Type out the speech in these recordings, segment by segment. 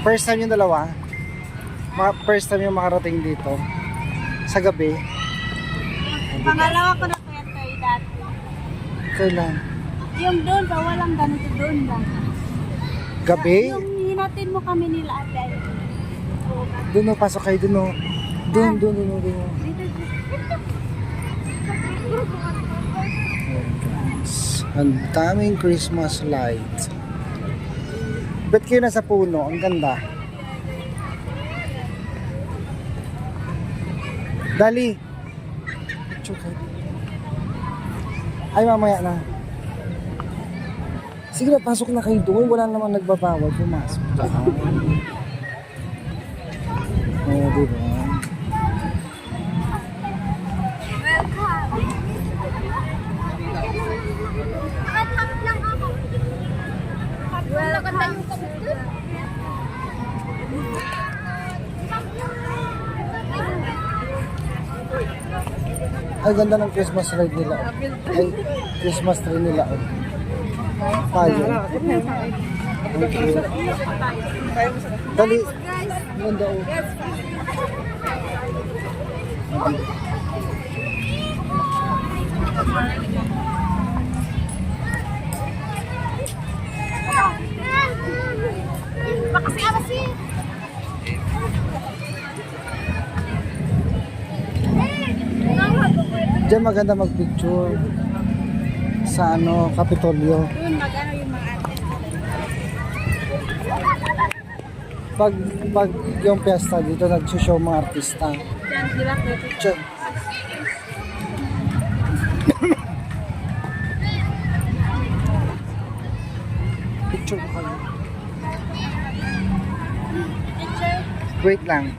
First time yung dalawa? First time yung makarating dito? Sa gabi? Pangalawa ko na kaya tayo dati. Kailan? Yung doon ba, walang ganito doon lang. Gabi? Yung hinatin mo kami nila ate. Doon o, pasok kayo doon o. Doon. Dito. Ang daming Christmas light. Ba't kayo nasa puno? Ang ganda. Dali. Ay, mamaya na. Sige na, pasok na kayo doon. Wala namang nagbabawal. Pumasok ka. Oo, diba? Welcome lang ako. Welcome yung kabutin. Ay, ganda ng Christmas tree nila. Ay, Christmas tree nila. Tayo. Okay. Dali. Ganda o. Makasi-akasi. Diyan maganda magpicture sa ano, Kapitolyo. Doon mag-ano yung mga ate. Pag yung piyesta dito nagsushow mga artista. Diyan, di ba? Diyan. Picture ko kayo. Picture. Wait lang.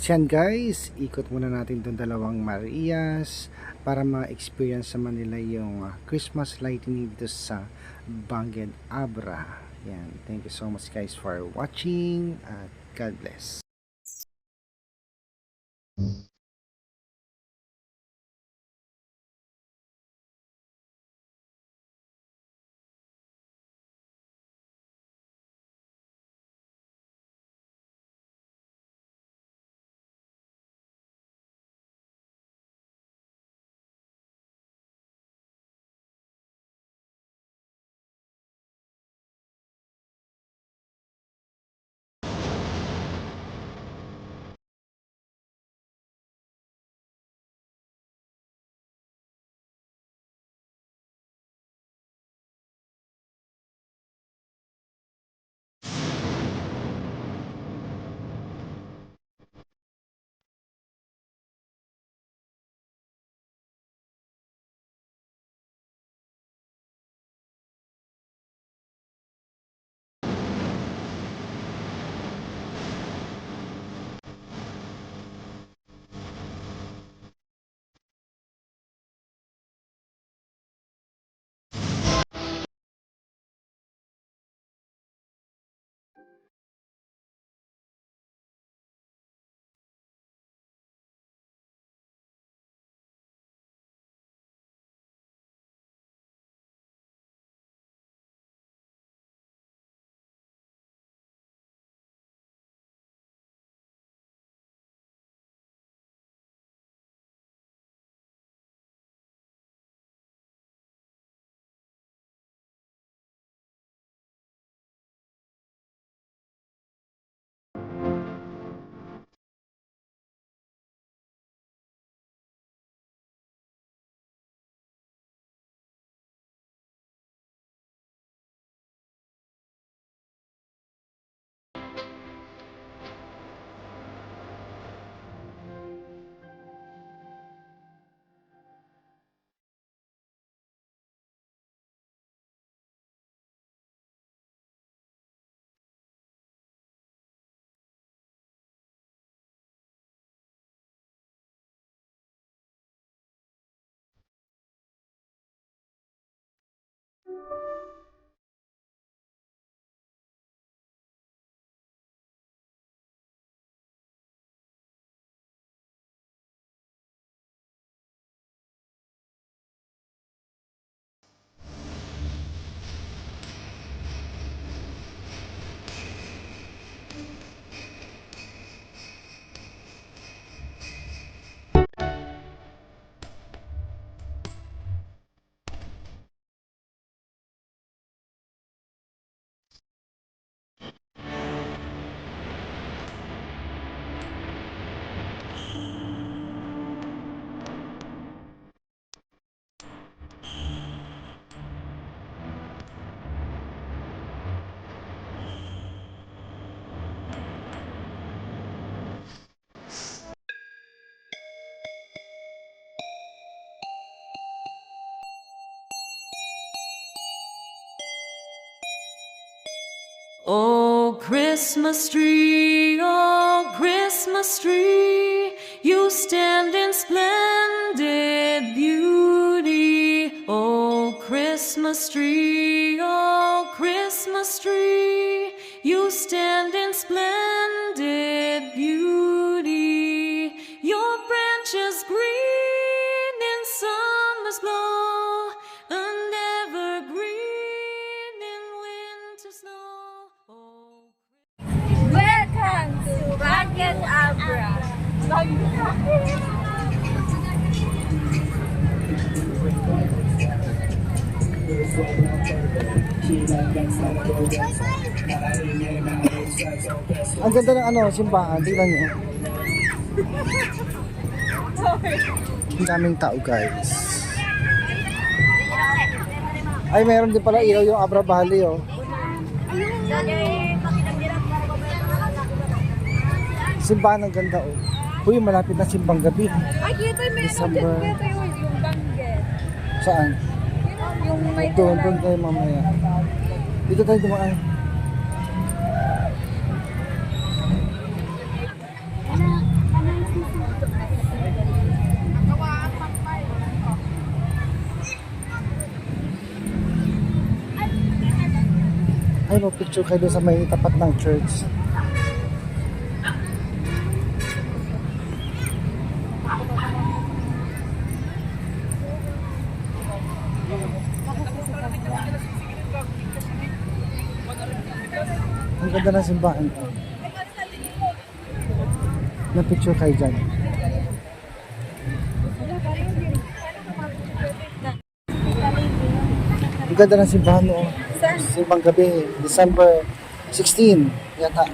Yan guys, ikot muna natin itong dalawang Marias para ma-experience naman nila yung Christmas lighting dito sa Bangued Abra. Yan, thank you so much guys for watching at God bless. Oh, Christmas tree, you stand in splendid beauty. Oh, Christmas tree, you stand in splendid beauty. Your branches green in summer's blow, and evergreen in winter's snow. Oh, Welcome to Banged Abra. Ang ganda ng ano, simbahan. Tingnan nyo. Ang daming tao, guys. Ay, meron din pala ilaw yung Abra Valley, oh. Simbahan ang ganda, oh. Uy, malapit na simbang gabi. Ay, kita may December. kita yung Banged. Saan? Yung may Doon tayo mamaya. Dito tayo dumaan. Ay, picture kayo doon sa may tapat ng church. Ang ganda ng simbahan ko. Na-picture kayo dyan. Ang ganda ng simbahan mo. Simbang gabi, December 16, yata.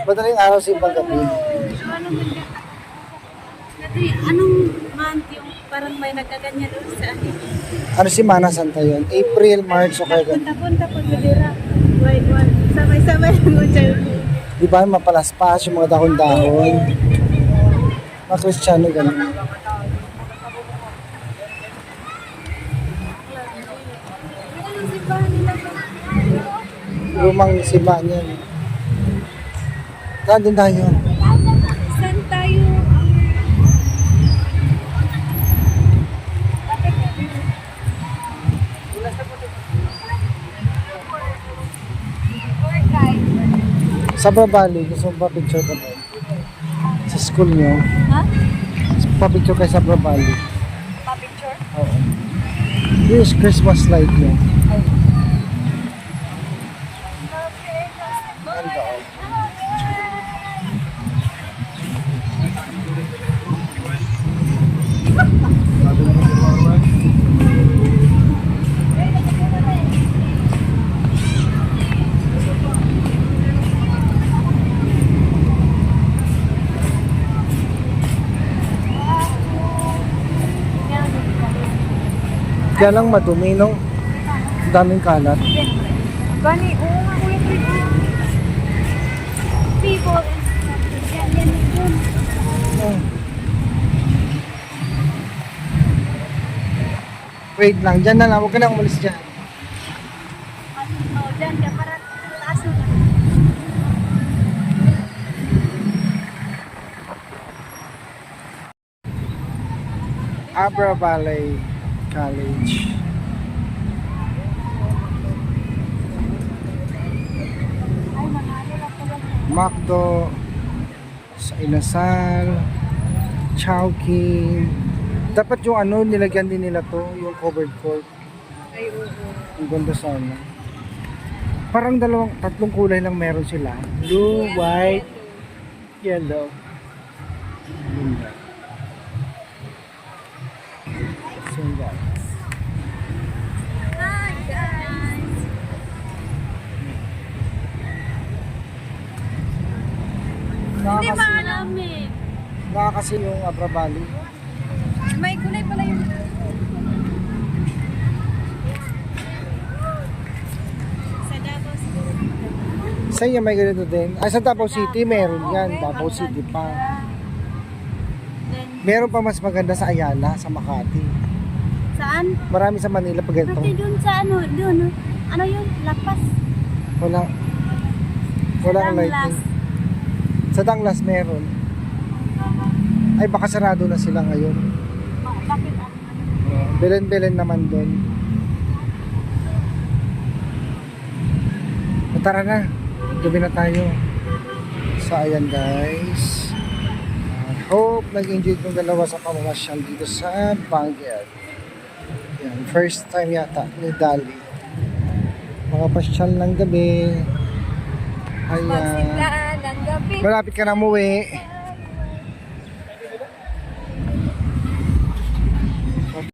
Madaling araw simbang gabi. Anong month yung parang may nagkaganya doon sa akin? Ano si Mana Santa yun? April, March, o kaya ganun. Punta-punta pag nadira. Wait. Sabay-sabay mo dyan. Di ba mapalaspas yung mga dahon-dahon? Mga Kristiyano ganun. Anong simbahan nila ba? Lumang simbahan yan. Saan din tayo? Saan tayo? Sabra Valley, gusto mo pa picture ko doon? Sa school nyo? Ha? Pa-picture kayo sa Sabra Valley. Pa-picture? Oo. Here's Christmas light nyo. Ganda, oh. Kaya lang madumi, no? Ang daming kalat. Gani, oo nga kuya. People and yan yun. Oh. Wait lang, dyan na lang. Huwag ka na umalis dyan. Oh, dyan ka para taas na. Abra Valley College. Macdo, sa Inasal, Chowking. Dapat yung ano, nilagyan din nila to, yung covered court. Ay, oo. Ang ganda sana. Parang tatlong kulay lang meron sila. Blue, white, yellow. Ganda. So, guys. Hi, guys. Hindi malamig. Kasi yung Abra Valley. May kulay pala yun. Sa Davao siguro. Sa iyo may ganito din. Ay, sa Davao City meron yan. Davao City pa. Then, Meron pa mas maganda sa Ayala, sa Makati. saan? Marami sa Manila pag ganito. Pati dun sa ano, dun. Ano yun? Lapas. Walang Danglas. lighting. Sa Danglas meron. Ay baka sarado na sila ngayon. Bakit Belen-belen naman doon. Tara na. Gabi na tayo. So ayan guys. Hope nag-enjoy itong dalawa sa pamamasyal dito sa Bangued. Yan, first time yata ni Dali. Mga pasyal ng gabi. Ayan. Magsimlaan ng gabi. Malapit ka na umuwi.